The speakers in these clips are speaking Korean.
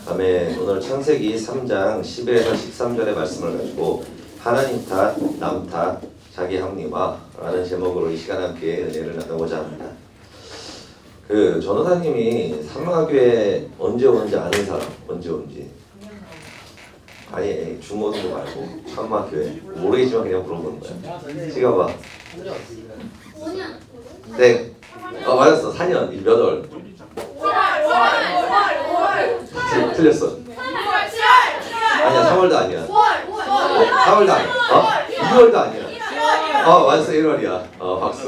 다음에 오늘 창세기 3장 11에서 13절의 말씀을 가지고 하나님 탓, 남 탓, 자기 합리화라는 제목으로 이 시간 함께 은혜를 나누고자 합니다. 그 전호사님이 삼마교회 언제 오는지 아는 사람 언제 오는지? 아니 중고등부 말고 삼마교회 모르겠지만 그냥 물어보는 거야. 찍어봐. 5년. 네. 맞았어. 4년. 몇 월? 5월. 틀렸어. 아니야. 3월도 아니야. 4월도 아니야. 2월도 아니야. 맞았어. 1월이야. 박수.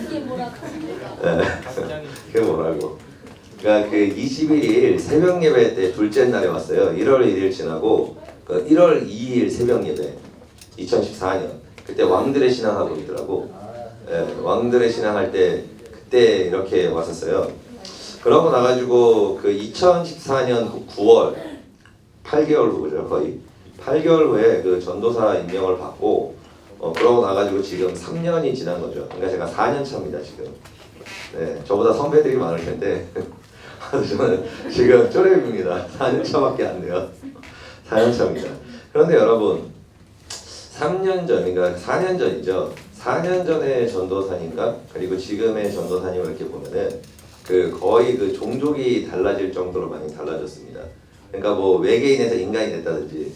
이게 뭐라고? 네. 그게 뭐라고? 그러니까 그 21일 새벽 예배 때 둘째 날에 왔어요. 1월 1일 지나고 그 1월 2일 새벽 예배 2014년 그때 왕들의 신앙하고 있더라고. 네, 왕들의 신앙할 때 그때 이렇게 왔었어요. 그러고 나가지고 그 2014년 9월 8개월 후죠. 거의 8개월 후에 그 전도사 임명을 받고 그러고 나가지고 지금 3년이 지난 거죠. 그러니까 제가 4년 차입니다 지금. 네, 저보다 선배들이 많을 텐데 저는 지금 쪼렙입니다. 4년 차밖에 안 돼요. 4년 차입니다. 그런데 여러분 3년 전, 그러니까 4년 전이죠. 4년 전의 전도사님과 그리고 지금의 전도사님을 이렇게 보면은 그 거의 그 종족이 달라질 정도로 많이 달라졌습니다. 그러니까 뭐 외계인에서 인간이 됐다든지,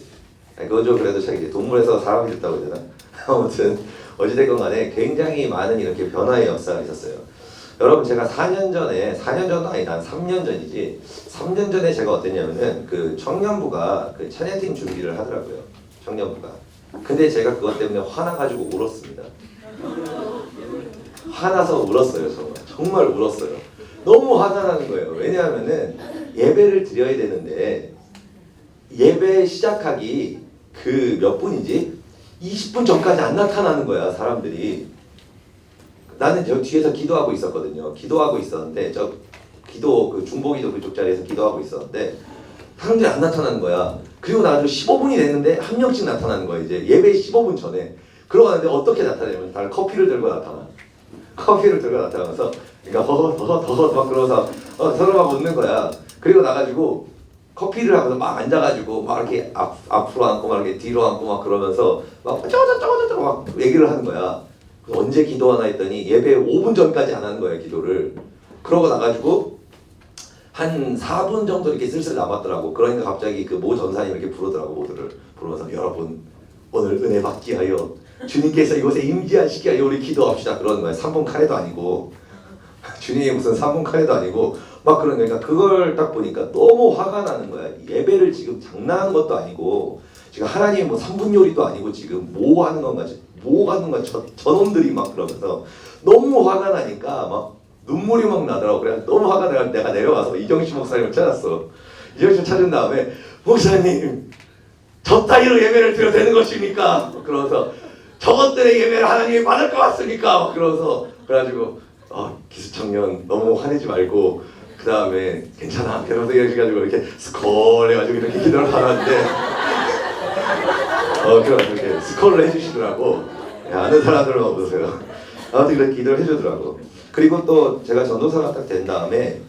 그거죠. 그래도 참 이제 동물에서 사람이 됐다고 해야 되나? 아무튼 어찌됐건 간에 굉장히 많은 이렇게 변화의 역사가 있었어요. 여러분 제가 4년 전도 아니 난 3년 전이지 3년 전에 제가 어땠냐면은 그 청년부가 그 찬양팀 준비를 하더라고요. 청년부가. 근데 제가 그것 때문에 화나가지고 울었습니다. 화나서 울었어요. 정말 울었어요. 너무 화가 나는 거예요. 왜냐하면은 예배를 드려야 되는데 예배 시작하기 그 몇 분이지? 20분 전까지 안 나타나는 거야 사람들이. 나는 저 뒤에서 기도하고 있었거든요. 기도하고 있었는데 저 기도 그 중보기도 그쪽 자리에서 기도하고 있었는데 사람들이 안 나타나는 거야. 그리고 나서 15분이 됐는데 한 명씩 나타나는 거야. 이제 예배 15분 전에. 그러고 나는데 어떻게 나타나냐면 다들 커피를 들고 나타나. 커피를 들고 나타나면서 그러니까 허허 막 그러면서 서로 막 웃는 거야. 그리고 나가지고 커피를 하면서 막 앉아가지고 막 이렇게 앞으로 앉고 막 이렇게 뒤로 앉고 막 그러면서 막 저거 막 얘기를 하는 거야. 언제 기도하나 했더니 예배 5분 전까지 안 하는 거예요 기도를. 그러고 나가지고 한 4분 정도 이렇게 슬슬 남았더라고. 그러니까 갑자기 그 모 전사님 이렇게 부르더라고. 모두를 부르면서 여러분 오늘 은혜 받기 하여 주님께서 이곳에 임재하시게 하여 우리 기도합시다 그러는 거야. 3분 카레도 아니고 주님이 무슨 3분 카레도 아니고 막 그런 거니까 그걸 딱 보니까 너무 화가 나는 거야. 예배를 지금 장난하는 것도 아니고 지금 하나님 뭐 3분 요리도 아니고 지금 뭐 하는 건가 저놈들이 막 그러면서 너무 화가 나니까 막 눈물이 막 나더라고. 그래 너무 화가 나서 내가 내려가서 이정식 목사님을 찾았어. 이정식 찾은 다음에 목사님 저 따위로 예배를 드려도 되는 것입니까? 그러면서 저것들의 예배를 하나님이 받을 것 같습니까? 그러면서 그래가지고 기수청년 너무 화내지 말고 그 다음에 괜찮아. 그러면서 이래가지고 이렇게 스콜 해가지고 이렇게 기도를 받았는데 그래서 이렇게 스콜을 해주시더라고. 아는 사람들만 보세요. 아무튼 그렇게 기도를 해주더라고. 그리고 또 제가 전도사가 딱 된 다음에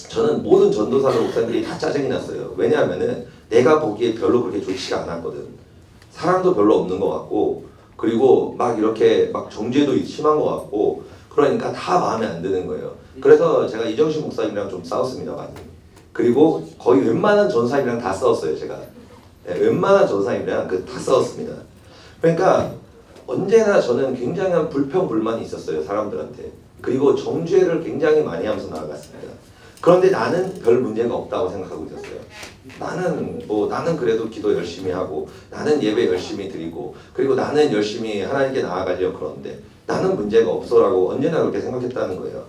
저는 모든 전도사들 목사님들이 다 짜증이 났어요. 왜냐하면은 내가 보기에 별로 그렇게 좋지가 않았거든. 사람도 별로 없는 것 같고 그리고 막 이렇게 막 정죄도 심한 것 같고 그러니까 다 마음에 안 드는 거예요. 그래서 제가 이정식 목사님이랑 좀 싸웠습니다 많이. 그리고 거의 웬만한 전사님이랑 다 싸웠어요 제가. 네, 웬만한 전사님이랑 다 싸웠습니다. 그러니까 언제나 저는 굉장한 불평불만이 있었어요 사람들한테. 그리고 정죄를 굉장히 많이 하면서 나아갔습니다. 그런데 나는 별 문제가 없다고 생각하고 있었어요. 나는 그래도 기도 열심히 하고 나는 예배 열심히 드리고 그리고 나는 열심히 하나님께 나아가려고 그러는데 나는 문제가 없어라고 언제나 그렇게 생각했다는 거예요.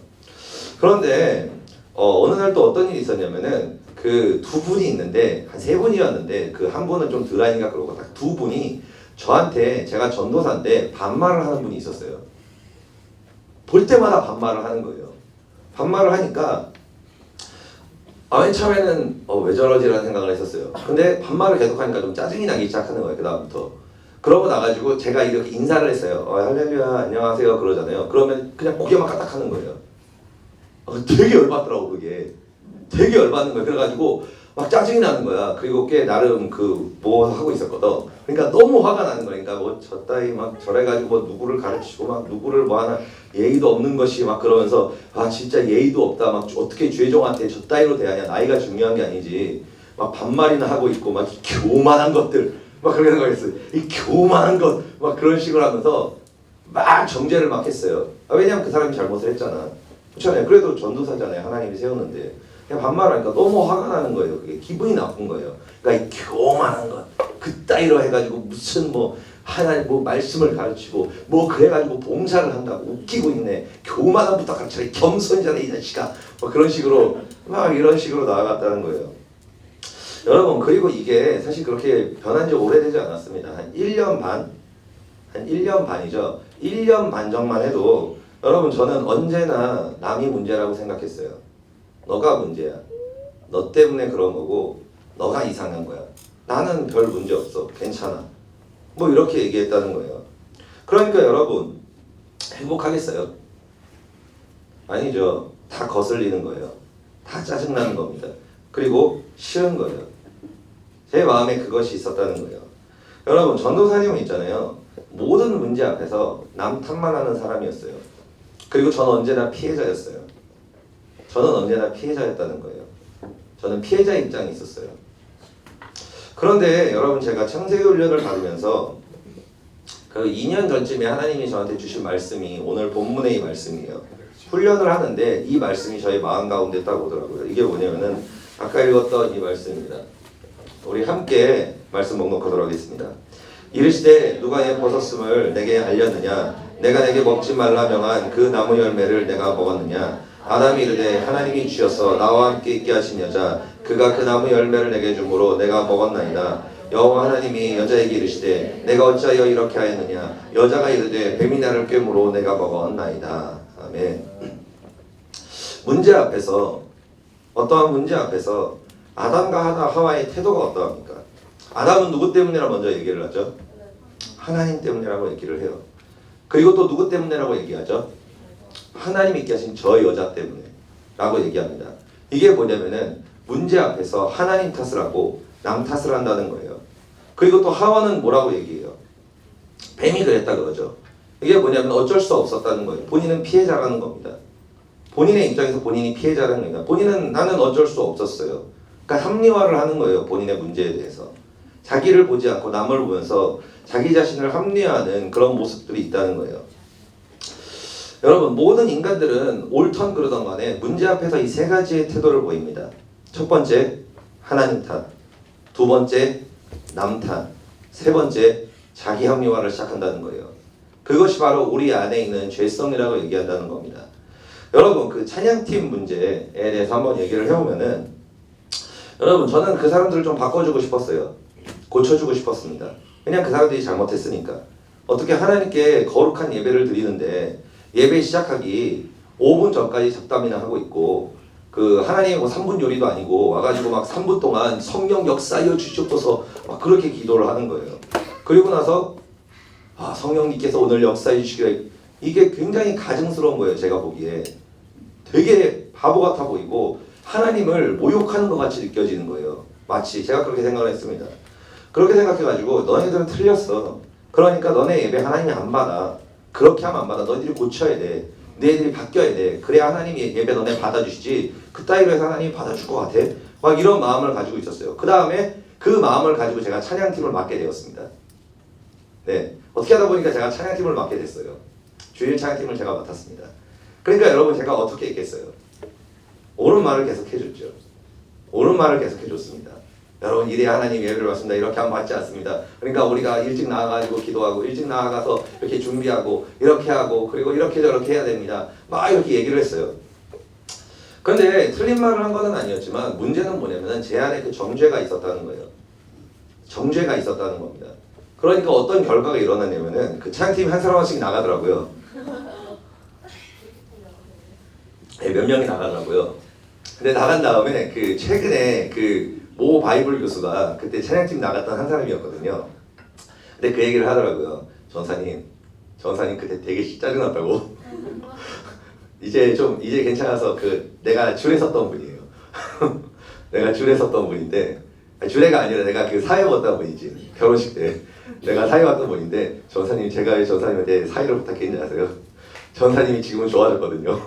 그런데 어느 날 또 어떤 일이 있었냐면은 그 두 분이 있는데 한 세 분이었는데 그 한 분은 좀 덜하니까 그러고 딱 두 분이 저한테 제가 전도사인데 반말을 하는 분이 있었어요. 볼 때마다 반말을 하는 거예요. 반말을 하니까 맨 처음에는 왜 저러지라는 생각을 했었어요. 근데 반말을 계속하니까 좀 짜증이 나기 시작하는 거예요. 그 다음부터. 그러고 나가지고 제가 이렇게 인사를 했어요. 할렐루야 안녕하세요 그러잖아요. 그러면 그냥 고개만 까딱하는 거예요. 되게 열받더라고 그게. 되게 열받는 거야. 그래가지고 막 짜증이 나는 거야. 그리고 꽤 나름 그 뭐 하고 있었거든. 그러니까 너무 화가 나는 거니까 뭐 저따위 막 저래가지고 뭐 누구를 가르치고 막 누구를 뭐 하나 예의도 없는 것이 막 그러면서 아 진짜 예의도 없다. 막 어떻게 죄종한테 저따위로 대하냐. 나이가 중요한 게 아니지. 막 반말이나 하고 있고 막 교만한 것들 막 그렇게 생각했어요. 이 교만한 것 막 그런 식으로 하면서 막 정죄를 막 했어요. 왜냐면 그 사람이 잘못을 했잖아. 그렇잖아요. 그래도 전도사잖아요. 하나님이 세웠는데. 그냥 반말하니까 너무 화가 나는 거예요. 그게 기분이 나쁜 거예요. 그러니까 이 교만한 것, 그따위로 해가지고 무슨 뭐 하나님 뭐 말씀을 가르치고 뭐 그래가지고 봉사를 한다고 웃기고 있네. 교만함부터 가르쳐. 겸손이잖아 이 자식아. 뭐 그런 식으로 막 이런 식으로 나아갔다는 거예요. 여러분 그리고 이게 사실 그렇게 변한 지 오래되지 않았습니다. 한 1년 반? 한 1년 반이죠. 1년 반 전만 해도 여러분 저는 언제나 남이 문제라고 생각했어요. 너가 문제야. 너 때문에 그런 거고 너가 이상한 거야. 나는 별 문제 없어. 괜찮아. 뭐 이렇게 얘기했다는 거예요. 그러니까 여러분 행복하겠어요? 아니죠. 다 거슬리는 거예요. 다 짜증나는 겁니다. 그리고 싫은 거예요. 제 마음에 그것이 있었다는 거예요. 여러분 전도사님은 있잖아요. 모든 문제 앞에서 남 탓만 하는 사람이었어요. 그리고 저는 언제나 피해자였어요. 저는 언제나 피해자였다는 거예요. 저는 피해자 입장이 있었어요. 그런데 여러분 제가 창세기 훈련을 받으면서 그 2년 전쯤에 하나님이 저한테 주신 말씀이 오늘 본문의 이 말씀이에요. 훈련을 하는데 이 말씀이 저희 마음 가운데 딱 오더라고요. 이게 뭐냐면은 아까 읽었던 이 말씀입니다. 우리 함께 말씀 목록하도록 하겠습니다. 이르시되 누가 이 벗었음을 내게 알렸느냐? 내가 내게 먹지 말라 명한 그 나무 열매를 내가 먹었느냐? 아담이 이르되 하나님이 주셔서 나와 함께 있게 하신 여자 그가 그 나무 열매를 내게 주므로 내가 먹었나이다. 여호와 하나님이 여자에게 이르시되 내가 어찌하여 이렇게 하였느냐? 여자가 이르되 뱀이 나를 꿰므로 내가 먹었나이다. 아멘. 문제 앞에서 어떠한 문제 앞에서 아담과 하와의 태도가 어떠합니까? 아담은 누구 때문이라 먼저 얘기를 하죠? 하나님 때문이라고 얘기를 해요. 그리고 또 누구 때문이라고 얘기하죠? 하나님이 있게 하신 저 여자 때문에 라고 얘기합니다. 이게 뭐냐면은 문제 앞에서 하나님 탓을 하고 남 탓을 한다는 거예요. 그리고 또 하와는 뭐라고 얘기해요? 뱀이 그랬다 그러죠. 이게 뭐냐면 어쩔 수 없었다는 거예요. 본인은 피해자라는 겁니다. 본인의 입장에서 본인이 피해자라는 겁니다. 본인은 나는 어쩔 수 없었어요. 그러니까 합리화를 하는 거예요. 본인의 문제에 대해서. 자기를 보지 않고 남을 보면서 자기 자신을 합리화하는 그런 모습들이 있다는 거예요. 여러분 모든 인간들은 옳던 그러던 간에 문제 앞에서 이 세 가지의 태도를 보입니다. 첫 번째 하나님 탓, 두 번째 남 탓, 세 번째 자기 합리화를 시작한다는 거예요. 그것이 바로 우리 안에 있는 죄성이라고 얘기한다는 겁니다. 여러분 그 찬양팀 문제에 대해서 한번 얘기를 해보면은 여러분 저는 그 사람들을 좀 바꿔주고 싶었어요. 고쳐주고 싶었습니다. 그냥 그 사람들이 잘못했으니까. 어떻게 하나님께 거룩한 예배를 드리는데 예배 시작하기 5분 전까지 잡담이나 하고 있고 그 하나님 뭐 3분 요리도 아니고 와가지고 막 3분 동안 성령 역사하여 주시옵소서 막 그렇게 기도를 하는 거예요. 그리고 나서 아 성령님께서 오늘 역사해 주시기를 이게 굉장히 가증스러운 거예요. 제가 보기에 되게 바보 같아 보이고 하나님을 모욕하는 것 같이 느껴지는 거예요. 마치 제가 그렇게 생각을 했습니다. 그렇게 생각해가지고 너네들은 틀렸어. 그러니까 너네 예배 하나님이 안 받아. 그렇게 하면 안 받아. 너희들이 고쳐야 돼. 너희들이 바뀌어야 돼. 그래야 하나님이 예배 너네 받아주시지. 그따위로 해서 하나님이 받아줄 것 같아. 막 이런 마음을 가지고 있었어요. 그 다음에 그 마음을 가지고 제가 찬양팀을 맡게 되었습니다. 네, 어떻게 하다 보니까 제가 찬양팀을 맡게 됐어요. 주일 찬양팀을 제가 맡았습니다. 그러니까 여러분 제가 어떻게 했겠어요? 옳은 말을 계속 해줬죠. 옳은 말을 계속 해줬습니다. 여러분 이래야 하나님 예배를 받습니다. 이렇게 하면 받지 않습니다. 그러니까 우리가 일찍 나와가지고 기도하고 일찍 나와가서 이렇게 준비하고 이렇게 하고 그리고 이렇게 저렇게 해야 됩니다. 막 이렇게 얘기를 했어요. 그런데 틀린 말을 한 건 아니었지만 문제는 뭐냐면 제 안에 그 정죄가 있었다는 거예요. 정죄가 있었다는 겁니다. 그러니까 어떤 결과가 일어났냐면은 그 찬양팀이 한 사람씩 나가더라고요. 네, 몇 명이 나가더라고요. 근데 나간 다음에 그 최근에 그 모 바이블 교수가 그때 찬양팀 나갔던 한 사람이었거든요. 근데 그 얘기를 하더라고요. 전사님 그때 되게 짜증났다고. 이제 괜찮아서 그 내가 줄에 섰던 분이에요. 내가 줄에 섰던 분인데, 아니, 줄에가 아니라 내가 그 사회 왔던 분이지. 결혼식 때 내가 사회 왔던 분인데, 전사님, 제가 왜 전사님한테 사회를 부탁했는지 아세요? 전사님이 지금은 좋아졌거든요.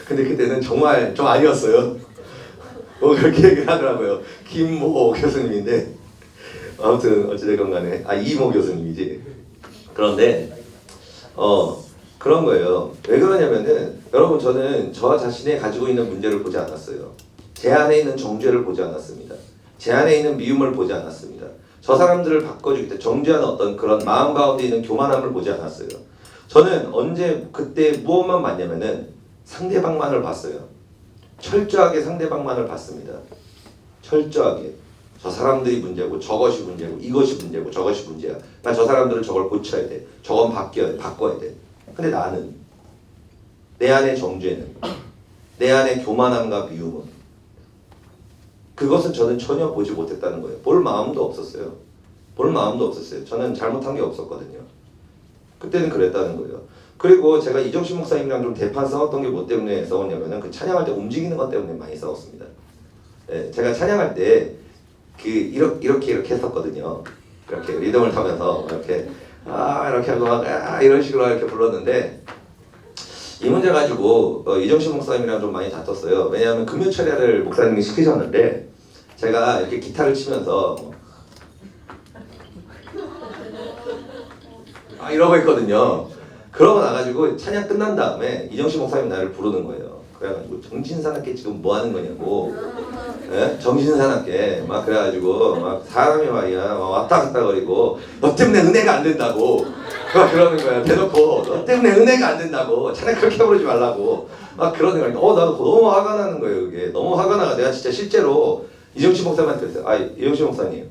근데 그때는 정말 좀 아니었어요. 뭐 그렇게 얘기를 하더라고요. 김모 교수님인데, 아무튼 어찌됐건 간에 이모 교수님이지. 그런데 그런 거예요. 왜 그러냐면은 여러분, 저는 저 자신이 가지고 있는 문제를 보지 않았어요. 제 안에 있는 정죄를 보지 않았습니다. 제 안에 있는 미움을 보지 않았습니다. 저 사람들을 바꿔주기 때 정죄하는 어떤 그런 마음 가운데 있는 교만함을 보지 않았어요. 저는 언제 그때 무엇만 봤냐면은 상대방만을 봤어요. 철저하게 상대방만을 봤습니다. 철저하게. 저 사람들이 문제고, 저것이 문제고, 이것이 문제고, 저것이 문제야. 나 저 사람들은 저걸 고쳐야 돼. 저건 바꿔야 돼. 근데 나는, 내 안의 정죄는, 내 안의 교만함과 미움은, 그것은 저는 전혀 보지 못했다는 거예요. 볼 마음도 없었어요. 볼 마음도 없었어요. 저는 잘못한 게 없었거든요. 그때는 그랬다는 거예요. 그리고 제가 이정신 목사님이랑 좀 대판 싸웠던 게 뭐 때문에 싸웠냐면은 그 찬양할 때 움직이는 것 때문에 많이 싸웠습니다. 네, 제가 찬양할 때 이렇게 했었거든요. 이렇게 리듬을 타면서 이렇게 이렇게 하고 막 이런 식으로 이렇게 불렀는데, 이 문제 가지고 이정신 목사님이랑 좀 많이 다퉜어요. 왜냐하면 금요 철야를 목사님이 시키셨는데, 제가 이렇게 기타를 치면서 이러고 있거든요. 그러고 나가지고 찬양 끝난 다음에 이정신 목사님 나를 부르는 거예요. 그래가지고 정신사납게 지금 뭐 하는 거냐고. 예? 정신사납게 막 그래가지고 막 사람이 말이야 막 왔다 갔다 거리고, 너 때문에 은혜가 안 된다고 막 그러는 거야. 대놓고 너 때문에 은혜가 안 된다고, 찬양 그렇게 부르지 말라고 막 그러는 거니까 나도 너무 화가 나는 거예요. 그게 너무 화가 나가. 내가 진짜 실제로 이정신 목사님한테 그랬어요. 이정신 목사님,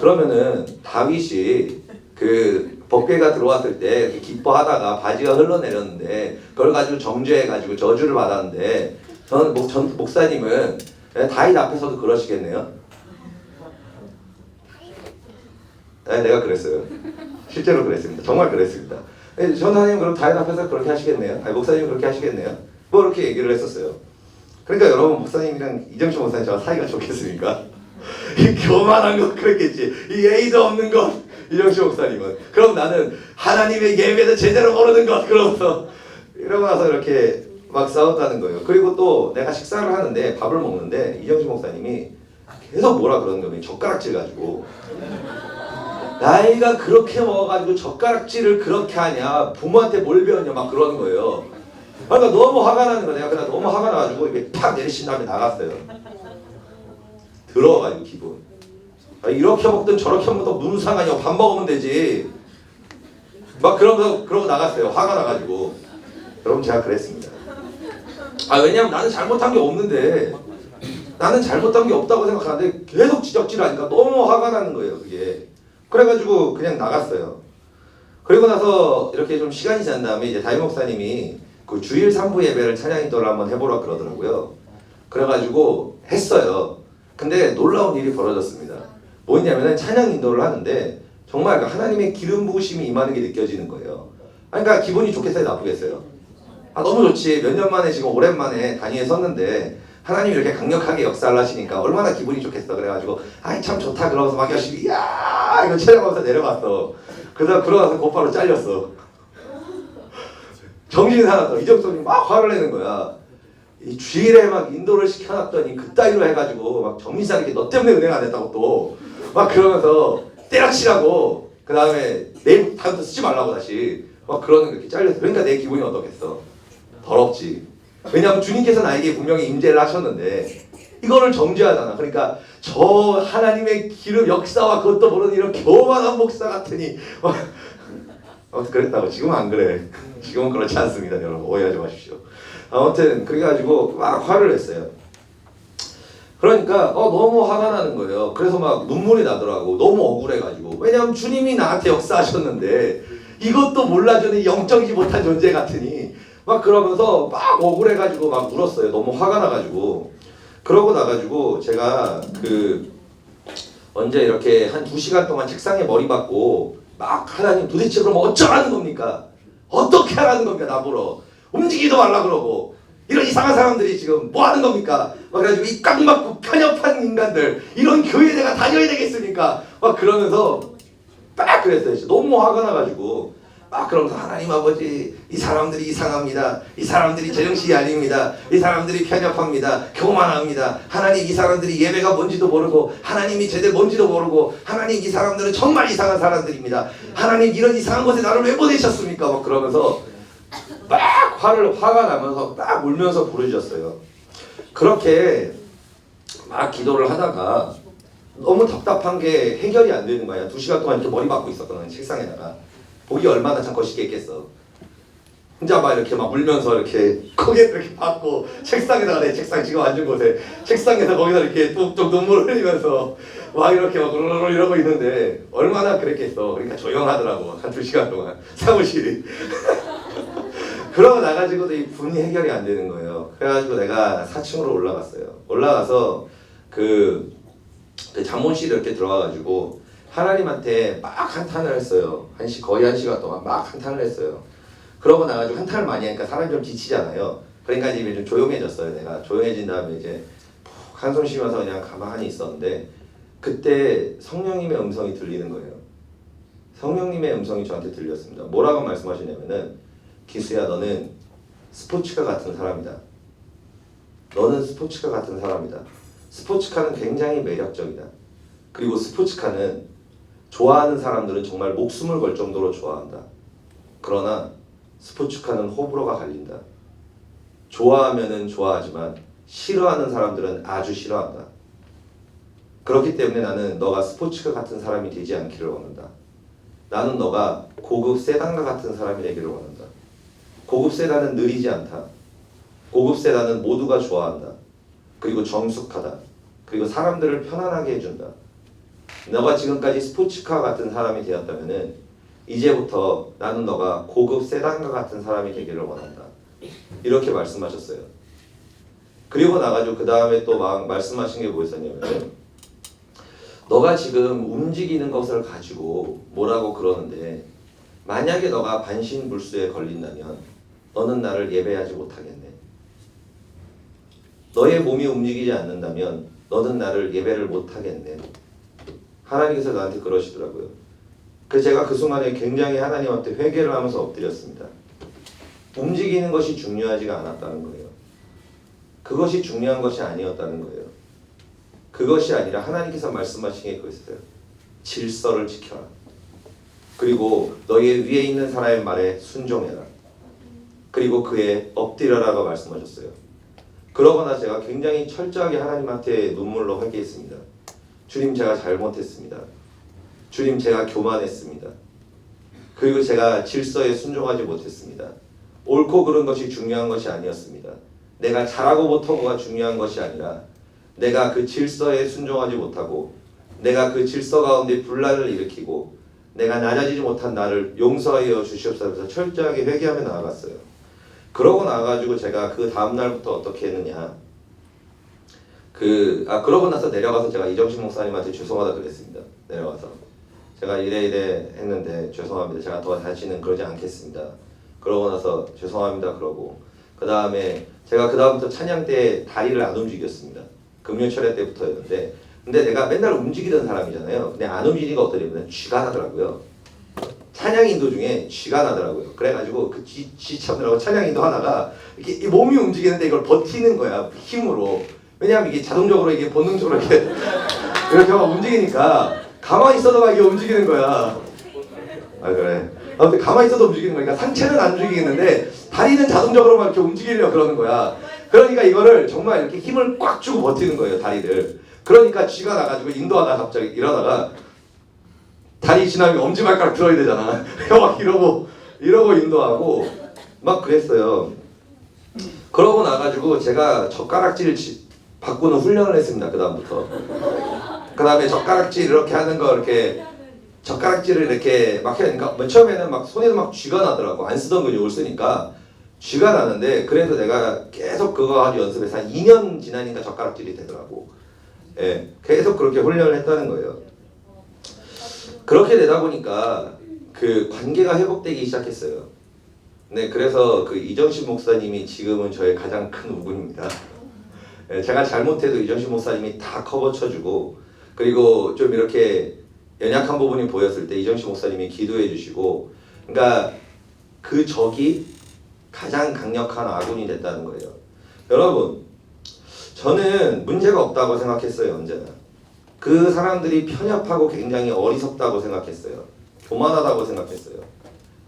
그러면은 다윗이 그 법궤가 들어왔을 때 이렇게 기뻐하다가 바지가 흘러내렸는데 그걸 가지고 정죄해가지고 저주를 받았는데, 저는 목사님은 다윗 앞에서도 그러시겠네요? 네, 내가 그랬어요. 실제로 그랬습니다. 정말 그랬습니다. 전사님 그럼 다윗 앞에서 그렇게 하시겠네요? 목사님 그렇게 하시겠네요? 뭐 이렇게 얘기를 했었어요. 그러니까 여러분, 목사님이랑 이정신 목사님 저와 사이가 좋겠습니까? 이 교만한 것 그랬겠지. 이 예의도 없는 것 이정신 목사님은. 그럼 나는 하나님의 예배도 제대로 모르는 것, 그러면서 이러고 나서 이렇게 막 싸웠다는 거예요. 그리고 또 내가 식사를 하는데, 밥을 먹는데 이정신 목사님이 계속 뭐라 그러는 거예요. 젓가락질 가지고, 나이가 그렇게 먹어가지고 젓가락질을 그렇게 하냐, 부모한테 뭘 배웠냐 막 그러는 거예요. 그러니까 너무 화가 나는 거예요. 내가 그냥 너무 화가 나가지고 이렇게 팍 내리신 다음에 나갔어요. 들어가지고 기분. 이렇게 먹든 저렇게 먹든 무슨 상관이야. 밥 먹으면 되지. 막 그러고 나갔어요. 화가 나가지고. 여러분, 제가 그랬습니다. 왜냐면 나는 잘못한 게 없는데, 나는 잘못한 게 없다고 생각하는데 계속 지적질하니까 너무 화가 나는 거예요. 그게. 그래가지고 그냥 나갔어요. 그리고 나서 이렇게 좀 시간이 지난 다음에 이제 담임 목사님이 그 주일 3부 예배를 찬양 인도를 한번 해보라 그러더라고요. 그래가지고 했어요. 근데 놀라운 일이 벌어졌습니다. 뭐냐면은 찬양 인도를 하는데 정말 하나님의 기름 부으심이 임하는 게 느껴지는 거예요. 그러니까 기분이 좋겠어요, 나쁘겠어요? 너무 좋지. 몇 년 만에 지금 오랜만에 단위에 섰는데 하나님이 이렇게 강력하게 역사를 하시니까 얼마나 기분이 좋겠어. 그래가지고 참 좋다 그러면서 막 열심히 이거 촬영하면서 내려갔어. 그러고 나서 곧바로 잘렸어. 정신이 사나서 이정성이 막 화를 내는 거야. 이 주일에 막 인도를 시켜놨더니 그따위로 해가지고 막 정신사납게 너 때문에 은혜가 안 됐다고 또 막 그러면서 때려치라고, 그 다음에 내일 다음부터 쓰지 말라고 다시 막 그러는 거 이렇게 잘렸어. 그러니까 내 기분이 어떻겠어? 더럽지. 왜냐하면 주님께서 나에게 분명히 임재를 하셨는데 이거를 정죄하잖아. 그러니까 저 하나님의 기름 역사와 그것도 모르는 이런 교만한 목사 같으니 그랬다고. 지금은 안 그래. 지금은 그렇지 않습니다. 여러분, 오해하지 마십시오. 아무튼 그래가지고 막 화를 냈어요. 그러니까 너무 화가 나는 거예요. 그래서 막 눈물이 나더라고. 너무 억울해가지고. 왜냐하면 주님이 나한테 역사하셨는데 이것도 몰라주는 영적이지 못한 존재 같으니 막 그러면서 막 억울해가지고 막 울었어요. 너무 화가 나가지고. 그러고 나가지고 제가 언제 이렇게 한 2시간 동안 책상에 머리 박고 막 하나님 도대체 그럼 어쩌라는 겁니까? 어떻게 하라는 겁니까? 나보러 움직이도 말라 그러고 이런 이상한 사람들이 지금 뭐 하는 겁니까? 막 그래가지고 이 꽉 막고 편협한 인간들 이런 교회 내가 다녀야 되겠습니까? 막 그러면서 막 그랬어요. 너무 화가 나가지고 막 그러면서 하나님 아버지 이 사람들이 이상합니다. 이 사람들이 제정신이 아닙니다. 이 사람들이 편협합니다. 교만합니다. 하나님 이 사람들이 예배가 뭔지도 모르고 하나님이 제대로 뭔지도 모르고 하나님 이 사람들은 정말 이상한 사람들입니다. 하나님 이런 이상한 곳에 나를 왜 보내셨습니까? 막 그러면서 막 화가 나면서 막 울면서 부르짖었어요. 그렇게 막 기도를 하다가 너무 답답한 게 해결이 안 되는 거야. 2시간 동안 이렇게 머리 박고 있었거든, 책상에다가. 보기 얼마나 참 거시기했겠어. 혼자 막 이렇게 막 울면서 이렇게 고개 이렇게 박고 책상에다가 내 책상 지금 앉은 곳에 책상에서 거기다 이렇게 뚝뚝 눈물 흘리면서 막 이렇게 막 으르르 이러고 있는데 얼마나 그랬겠어. 그러니까 조용하더라고. 한 2시간 동안 사무실이. 그러고 나가지고도 이 분이 해결이 안 되는 거예요. 그래가지고 내가 4층으로 올라갔어요. 올라가서 그 잠원실에 이렇게 들어가가지고 하나님한테 막 한탄을 했어요. 거의 1시간 동안 막 한탄을 했어요. 그러고 나가지고 한탄을 많이 하니까 사람이 좀 지치잖아요. 그러니까 이제 좀 조용해졌어요. 내가 조용해진 다음에 이제 한숨 쉬면서 그냥 가만히 있었는데 그때 성령님의 음성이 들리는 거예요. 성령님의 음성이 저한테 들렸습니다. 뭐라고 말씀하시냐면은 기수야, 너는 스포츠카 같은 사람이다. 너는 스포츠카 같은 사람이다. 스포츠카는 굉장히 매력적이다. 그리고 스포츠카는 좋아하는 사람들은 정말 목숨을 걸 정도로 좋아한다. 그러나 스포츠카는 호불호가 갈린다. 좋아하면은 좋아하지만 싫어하는 사람들은 아주 싫어한다. 그렇기 때문에 나는 너가 스포츠카 같은 사람이 되지 않기를 원한다. 나는 너가 고급 세단과 같은 사람이 되기를 원한다. 고급 세단은 느리지 않다. 고급 세단은 모두가 좋아한다. 그리고 정숙하다. 그리고 사람들을 편안하게 해준다. 너가 지금까지 스포츠카 같은 사람이 되었다면은 이제부터 나는 너가 고급 세단과 같은 사람이 되기를 원한다. 이렇게 말씀하셨어요. 그리고 나가지고 그 다음에 또 막 말씀하신 게 뭐였었냐면 너가 지금 움직이는 것을 가지고 뭐라고 그러는데 만약에 너가 반신불수에 걸린다면 너는 나를 예배하지 못하겠네. 너의 몸이 움직이지 않는다면 너는 나를 예배를 못하겠네. 하나님께서 나한테 그러시더라고요. 그래서 제가 그 순간에 굉장히 하나님한테 회개를 하면서 엎드렸습니다. 움직이는 것이 중요하지가 않았다는 거예요. 그것이 중요한 것이 아니었다는 거예요. 그것이 아니라 하나님께서 말씀하신 게 그거였어요. 질서를 지켜라. 그리고 너의 위에 있는 사람의 말에 순종해라. 그리고 그에 엎드려라고 말씀하셨어요. 그러거나 제가 굉장히 철저하게 하나님한테 눈물로 회개했습니다. 주님, 제가 잘못했습니다. 주님, 제가 교만했습니다. 그리고 제가 질서에 순종하지 못했습니다. 옳고 그른 것이 중요한 것이 아니었습니다. 내가 잘하고 못하고가 중요한 것이 아니라 내가 그 질서에 순종하지 못하고 내가 그 질서 가운데 분란을 일으키고 내가 낮아지지 못한 나를 용서하여 주시옵소서 철저하게 회개하며 나아갔어요. 그러고 나가지고 제가 그 다음 날부터 어떻게 했느냐. 그러고 나서 내려가서 제가 이정신 목사님한테 죄송하다 그랬습니다. 내려가서 제가 이래 했는데 죄송합니다. 제가 더 다시는 그러지 않겠습니다. 그러고 나서 죄송합니다 그러고 그 다음에 제가 그 다음부터 찬양 때 다리를 안 움직였습니다. 금요철회 때부터였는데 근데 내가 맨날 움직이던 사람이잖아요. 근데 안 움직이니까 어떠냐면 쥐가 나더라고요. 찬양 인도 중에 쥐가 나더라고요. 그래가지고 그 쥐 참느라고 찬양 인도 하다가 이게 몸이 움직이는데 이걸 버티는 거야 힘으로. 왜냐하면 이게 자동적으로 이게 본능적으로 이렇게 막 움직이니까 가만히 있어도 막 이게 움직이는 거야. 아 그래. 아무튼 가만히 있어도 움직이는 거니까 상체는 안 움직이겠는데 다리는 자동적으로 막 이렇게 움직이려고 그러는 거야. 그러니까 이거를 정말 이렇게 힘을 꽉 주고 버티는 거예요, 다리를. 그러니까 쥐가 나가지고 인도하다가 갑자기 일어나다가 다리 지나면 엄지발가락 들어야 되잖아. 막 이러고 인도하고 막 그랬어요. 그러고 나가지고 제가 젓가락질 바꾸는 훈련을 했습니다. 그 다음부터. 그 다음에 젓가락질 이렇게 하는 거 이렇게 젓가락질을 이렇게 막 하니까 맨 처음에는 막 손에서 막 쥐가 나더라고. 안 쓰던 근육을 쓰니까 쥐가 나는데 그래서 내가 계속 그거 아주 연습해서 한 2년 지나니까 젓가락질이 되더라고. 예, 계속 그렇게 훈련을 했다는 거예요. 그렇게 되다 보니까 그 관계가 회복되기 시작했어요. 네, 그래서 그 이정신 목사님이 지금은 저의 가장 큰 우군입니다. 제가 잘못해도 이정식 목사님이 다 커버 쳐주고 그리고 좀 이렇게 연약한 부분이 보였을 때 이정식 목사님이 기도해 주시고 그러니까 그 적이 가장 강력한 아군이 됐다는 거예요. 여러분 저는 문제가 없다고 생각했어요. 언제나 그 사람들이 편협하고 굉장히 어리석다고 생각했어요. 교만하다고 생각했어요.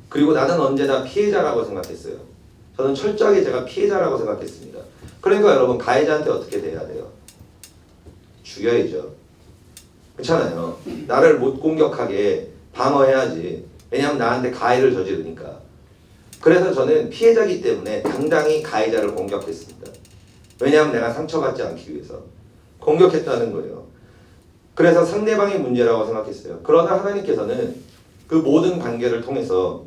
그리고 나는 언제나 피해자라고 생각했어요. 저는 철저하게 제가 피해자라고 생각했습니다. 그러니까 여러분 가해자한테 어떻게 대해야 돼요? 죽여야죠. 그렇잖아요. 나를 못 공격하게 방어해야지. 왜냐하면 나한테 가해를 저지르니까. 그래서 저는 피해자이기 때문에 당당히 가해자를 공격했습니다. 왜냐하면 내가 상처받지 않기 위해서 공격했다는 거예요. 그래서 상대방이 문제라고 생각했어요. 그러나 하나님께서는 그 모든 관계를 통해서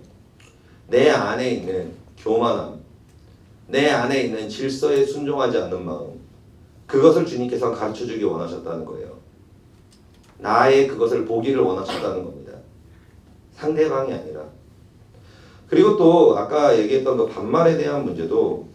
내 안에 있는 교만함, 내 안에 있는 질서에 순종하지 않는 마음, 그것을 주님께서 가르쳐주기 원하셨다는 거예요. 나의 그것을 보기를 원하셨다는 겁니다. 상대방이 아니라. 그리고 또 아까 얘기했던 그 반말에 대한 문제도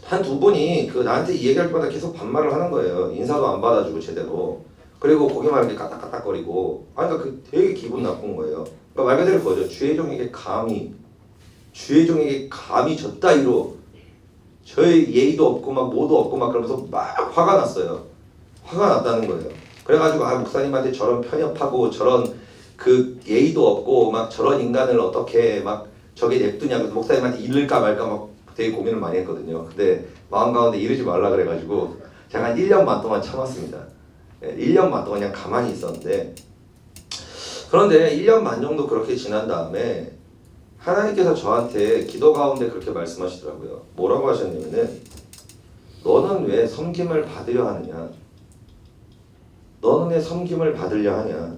한 두 분이 그 나한테 이 얘기할 때마다 계속 반말을 하는 거예요. 인사도 안 받아주고 제대로. 그리고 고개만 이렇게 까딱까딱거리고. 그러니까 그 되게 기분 나쁜 거예요. 그러니까 말 그대로 그거죠. 주의 종에게 감히 저 따위로 저의 예의도 없고 막 뭐도 없고 막 그러면서 막 화가 났어요. 화가 났다는 거예요. 그래가지고 목사님한테 저런 편협하고 저런 그 예의도 없고 막 저런 인간을 어떻게 막 저게 냅두냐고 목사님한테 이를까 말까 막 되게 고민을 많이 했거든요. 근데 마음 가운데 이러지 말라 그래가지고 제가 한 1년 반 동안 참았습니다. 1년 반 동안 그냥 가만히 있었는데 그런데 1년 반 정도 그렇게 지난 다음에 하나님께서 저한테 기도 가운데 그렇게 말씀하시더라고요. 뭐라고 하셨냐면은 너는 왜 섬김을 받으려 하느냐? 너는 왜 섬김을 받으려 하냐?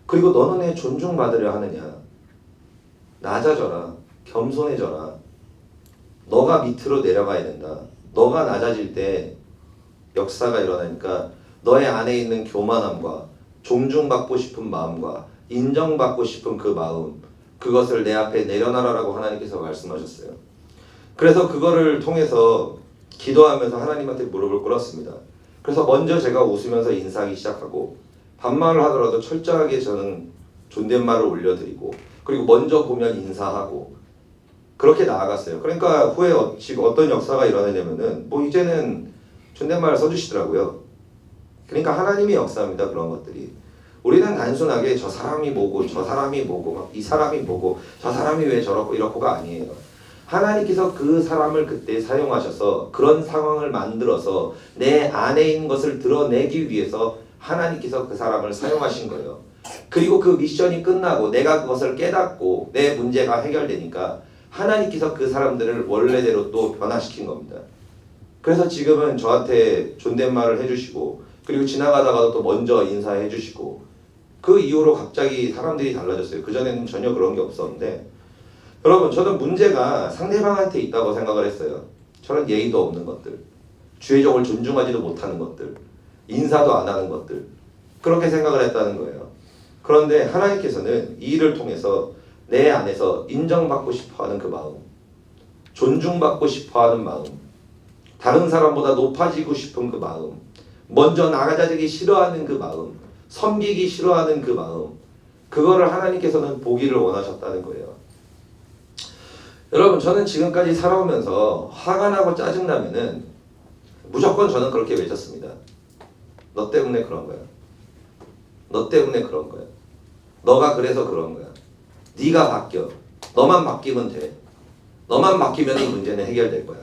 그리고 너는 왜 존중받으려 하느냐? 낮아져라. 겸손해져라. 너가 밑으로 내려가야 된다. 너가 낮아질 때 역사가 일어나니까 너의 안에 있는 교만함과 존중받고 싶은 마음과 인정받고 싶은 그 마음 그것을 내 앞에 내려놔라라고 하나님께서 말씀하셨어요. 그래서 그거를 통해서 기도하면서 하나님한테 무릎을 꿇었습니다. 그래서 먼저 제가 웃으면서 인사하기 시작하고 반말을 하더라도 철저하게 저는 존댓말을 올려드리고 그리고 먼저 보면 인사하고 그렇게 나아갔어요. 그러니까 후에 지금 어떤 역사가 일어나냐면은 뭐 이제는 존댓말을 써주시더라고요. 그러니까 하나님의 역사입니다. 그런 것들이. 우리는 단순하게 저 사람이 뭐고 저 사람이 뭐고 막 이 사람이 뭐고 저 사람이 왜 저렇고 이렇고가 아니에요. 하나님께서 그 사람을 그때 사용하셔서 그런 상황을 만들어서 내 안에 있는 것을 드러내기 위해서 하나님께서 그 사람을 사용하신 거예요. 그리고 그 미션이 끝나고 내가 그것을 깨닫고 내 문제가 해결되니까 하나님께서 그 사람들을 원래대로 또 변화시킨 겁니다. 그래서 지금은 저한테 존댓말을 해주시고 그리고 지나가다가도 또 먼저 인사해 주시고 그 이후로 갑자기 사람들이 달라졌어요. 그전에는 전혀 그런 게 없었는데 여러분 저는 문제가 상대방한테 있다고 생각을 했어요. 저런 예의도 없는 것들, 주의 종을 존중하지도 못하는 것들, 인사도 안 하는 것들 그렇게 생각을 했다는 거예요. 그런데 하나님께서는 이 일을 통해서 내 안에서 인정받고 싶어하는 그 마음, 존중받고 싶어하는 마음, 다른 사람보다 높아지고 싶은 그 마음, 먼저 나가자기 싫어하는 그 마음, 섬기기 싫어하는 그 마음, 그거를 하나님께서는 보기를 원하셨다는 거예요. 여러분 저는 지금까지 살아오면서 화가 나고 짜증나면은 무조건 저는 그렇게 외쳤습니다. 너 때문에 그런 거야. 너 때문에 그런 거야. 너가 그래서 그런 거야. 네가 바뀌어. 너만 바뀌면 돼. 너만 바뀌면 이 문제는 해결될 거야.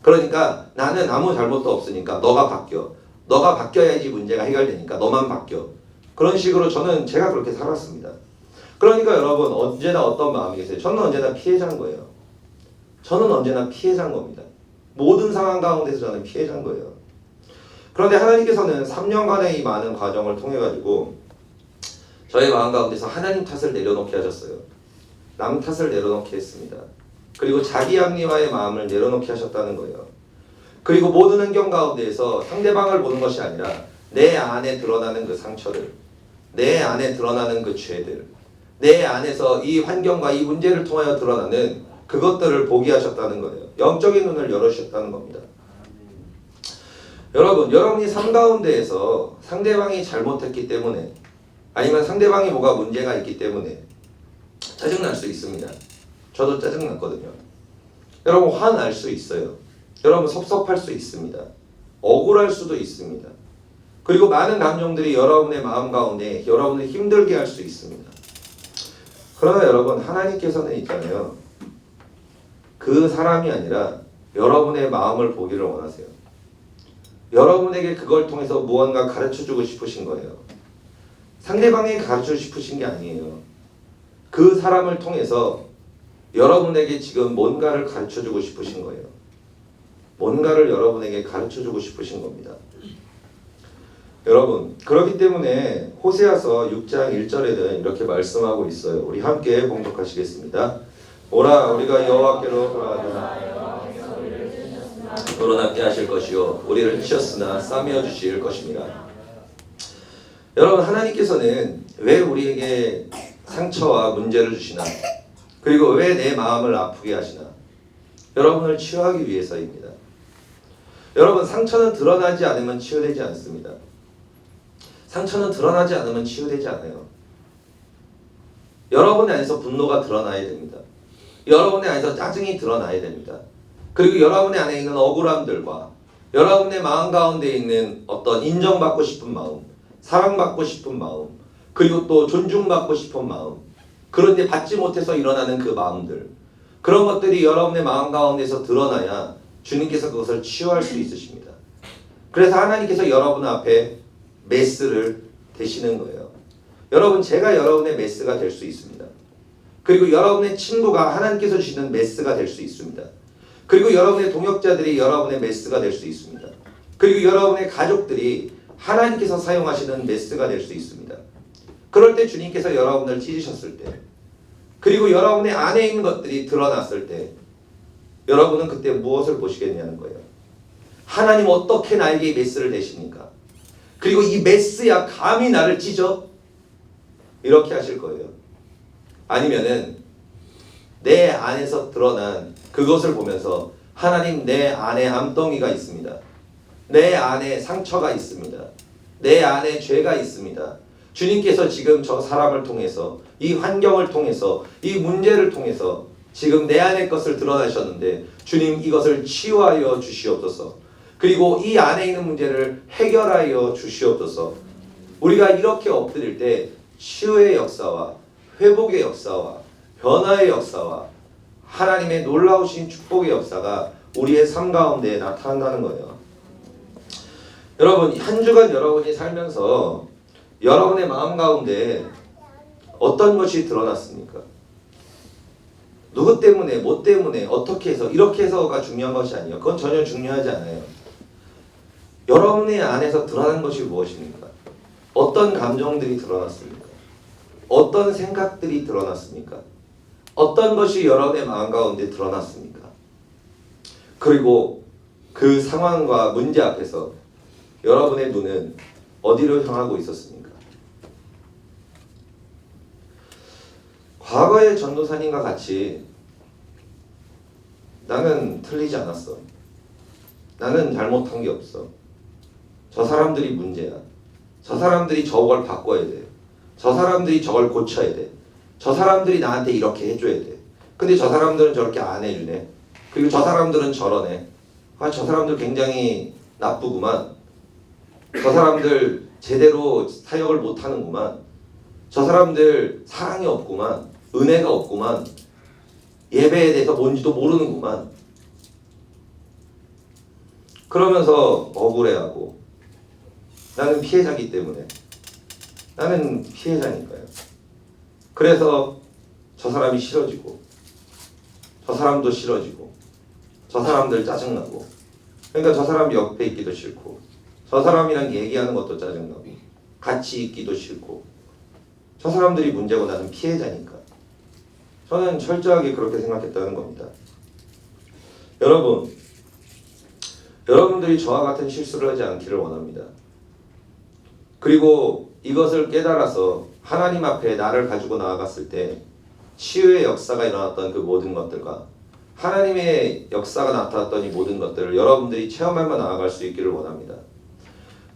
그러니까 나는 아무 잘못도 없으니까 너가 바뀌어. 너가 바뀌어야지 문제가 해결되니까 너만 바뀌어. 그런 식으로 저는 제가 그렇게 살았습니다. 그러니까 여러분 언제나 어떤 마음이 계세요? 저는 언제나 피해자인 거예요. 저는 언제나 피해자인 겁니다. 모든 상황 가운데서 저는 피해자인 거예요. 그런데 하나님께서는 3년간의 이 많은 과정을 통해 가지고 저의 마음 가운데서 하나님 탓을 내려놓게 하셨어요. 남 탓을 내려놓게 했습니다. 그리고 자기 합리화의 마음을 내려놓게 하셨다는 거예요. 그리고 모든 환경 가운데에서 상대방을 보는 것이 아니라 내 안에 드러나는 그 상처들, 내 안에 드러나는 그 죄들, 내 안에서 이 환경과 이 문제를 통하여 드러나는 그것들을 보게 하셨다는 거예요. 영적인 눈을 열어주셨다는 겁니다. 여러분, 여러분이 삶 가운데에서 상대방이 잘못했기 때문에 아니면 상대방이 뭐가 문제가 있기 때문에 짜증날 수 있습니다. 저도 짜증났거든요. 여러분 화날 수 있어요. 여러분 섭섭할 수 있습니다. 억울할 수도 있습니다. 그리고 많은 감정들이 여러분의 마음 가운데 여러분을 힘들게 할 수 있습니다. 그러나 여러분 하나님께서는 있잖아요. 그 사람이 아니라 여러분의 마음을 보기를 원하세요. 여러분에게 그걸 통해서 무언가 가르쳐주고 싶으신 거예요. 상대방에게 가르쳐 싶으신 게 아니에요. 그 사람을 통해서 여러분에게 지금 뭔가를 가르쳐주고 싶으신 거예요. 뭔가를 여러분에게 가르쳐주고 싶으신 겁니다. 여러분, 그렇기 때문에 호세아서 6장 1절에는 이렇게 말씀하고 있어요. 우리 함께 봉독하시겠습니다. 오라 우리가 여호와께로 돌아가자. 노론하게 하실 것이요 우리를 치셨으나 싸매어 주실 것입니다. 여러분, 하나님께서는 왜 우리에게 상처와 문제를 주시나, 그리고 왜 내 마음을 아프게 하시나, 여러분을 치유하기 위해서입니다. 여러분, 상처는 드러나지 않으면 치유되지 않습니다. 상처는 드러나지 않으면 치유되지 않아요. 여러분 안에서 분노가 드러나야 됩니다. 여러분의 안에서 짜증이 드러나야 됩니다. 그리고 여러분의 안에 있는 억울함들과 여러분의 마음 가운데 있는 어떤 인정받고 싶은 마음, 사랑받고 싶은 마음, 그리고 또 존중받고 싶은 마음, 그런데 받지 못해서 일어나는 그 마음들, 그런 것들이 여러분의 마음 가운데서 드러나야 주님께서 그것을 치유할 수 있으십니다. 그래서 하나님께서 여러분 앞에 메스를 대시는 거예요. 여러분, 제가 여러분의 메스가 될 수 있습니다. 그리고 여러분의 친구가 하나님께서 주시는 메스가 될 수 있습니다. 그리고 여러분의 동역자들이 여러분의 메스가 될 수 있습니다. 그리고 여러분의 가족들이 하나님께서 사용하시는 메스가 될 수 있습니다. 그럴 때 주님께서 여러분을 찢으셨을 때, 그리고 여러분의 안에 있는 것들이 드러났을 때, 여러분은 그때 무엇을 보시겠냐는 거예요. 하나님 어떻게 나에게 메스를 대십니까? 그리고 이 메스야 감히 나를 찢어? 이렇게 하실 거예요. 아니면은 내 안에서 드러난 그것을 보면서 하나님, 내 안에 암덩이가 있습니다. 내 안에 상처가 있습니다. 내 안에 죄가 있습니다. 주님께서 지금 저 사람을 통해서, 이 환경을 통해서, 이 문제를 통해서 지금 내 안의 것을 드러나셨는데 주님, 이것을 치유하여 주시옵소서. 그리고 이 안에 있는 문제를 해결하여 주시옵소서. 우리가 이렇게 엎드릴 때 치유의 역사와 회복의 역사와 변화의 역사와 하나님의 놀라우신 축복의 역사가 우리의 삶 가운데 나타난다는 거예요. 여러분, 한 주간 여러분이 살면서 여러분의 마음 가운데 어떤 것이 드러났습니까? 누구 때문에, 뭐 때문에, 어떻게 해서, 이렇게 해서가 중요한 것이 아니에요. 그건 전혀 중요하지 않아요. 여러분의 안에서 드러난 것이 무엇입니까? 어떤 감정들이 드러났습니까? 어떤 생각들이 드러났습니까? 어떤 것이 여러분의 마음 가운데 드러났습니까? 그리고 그 상황과 문제 앞에서 여러분의 눈은 어디로 향하고 있었습니까? 과거의 전도사님과 같이 나는 틀리지 않았어. 나는 잘못한 게 없어. 저 사람들이 문제야. 저 사람들이 저걸 바꿔야 돼. 저 사람들이 저걸 고쳐야 돼. 저 사람들이 나한테 이렇게 해줘야 돼. 근데 저 사람들은 저렇게 안 해주네. 그리고 저 사람들은 저러네. 아, 저 사람들 굉장히 나쁘구만. 저 사람들 제대로 사역을 못하는구만. 저 사람들 사랑이 없구만. 은혜가 없구만. 예배에 대해서 뭔지도 모르는구만. 그러면서 억울해하고, 나는 피해자이기 때문에, 나는 피해자니까요. 그래서 저 사람이 싫어지고, 저 사람도 싫어지고, 저 사람들 짜증나고, 그러니까 저 사람 옆에 있기도 싫고, 저 사람이랑 얘기하는 것도 짜증나고, 같이 있기도 싫고, 저 사람들이 문제고 나는 피해자니까. 저는 철저하게 그렇게 생각했다는 겁니다. 여러분, 여러분들이 저와 같은 실수를 하지 않기를 원합니다. 그리고 이것을 깨달아서 하나님 앞에 나를 가지고 나아갔을 때 치유의 역사가 일어났던 그 모든 것들과 하나님의 역사가 나타났던 이 모든 것들을 여러분들이 체험하며 나아갈 수 있기를 원합니다.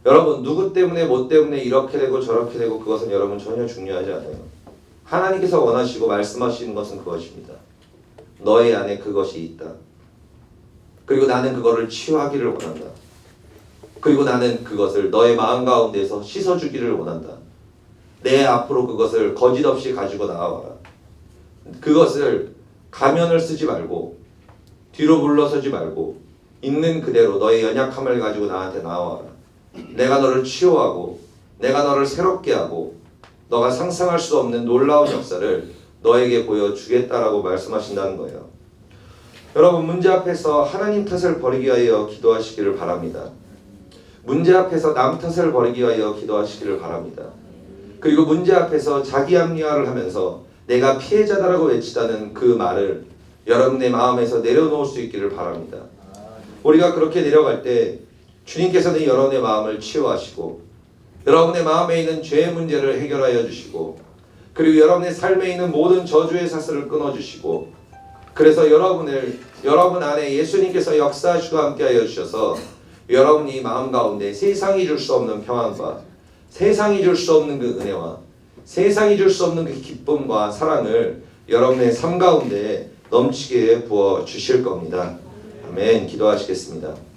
여러분 누구 때문에 뭐 때문에 이렇게 되고 저렇게 되고 그것은 여러분 전혀 중요하지 않아요. 하나님께서 원하시고 말씀하시는 것은 그것입니다. 너의 안에 그것이 있다. 그리고 나는 그거를 치유하기를 원한다. 그리고 나는 그것을 너의 마음 가운데서 씻어주기를 원한다. 내 앞으로 그것을 거짓없이 가지고 나와라. 그것을 가면을 쓰지 말고 뒤로 물러서지 말고 있는 그대로 너의 연약함을 가지고 나한테 나와라. 내가 너를 치유하고 내가 너를 새롭게 하고 너가 상상할 수 없는 놀라운 역사를 너에게 보여주겠다라고 말씀하신다는 거예요. 여러분 문제 앞에서 하나님 탓을 버리기 위하여 기도하시기를 바랍니다. 문제 앞에서 남 탓을 버리기 위하여 기도하시기를 바랍니다. 그리고 문제 앞에서 자기 합리화를 하면서 내가 피해자다라고 외치다는 그 말을 여러분의 마음에서 내려놓을 수 있기를 바랍니다. 우리가 그렇게 내려갈 때 주님께서는 여러분의 마음을 치유하시고 여러분의 마음에 있는 죄의 문제를 해결하여 주시고 그리고 여러분의 삶에 있는 모든 저주의 사슬을 끊어주시고 그래서 여러분 안에 예수님께서 역사하시고 함께하여 주셔서 여러분이 마음 가운데 세상이 줄 수 없는 평안과 세상이 줄 수 없는 그 은혜와 세상이 줄 수 없는 그 기쁨과 사랑을 여러분의 삶 가운데 넘치게 부어 주실 겁니다. 아멘. 기도하시겠습니다.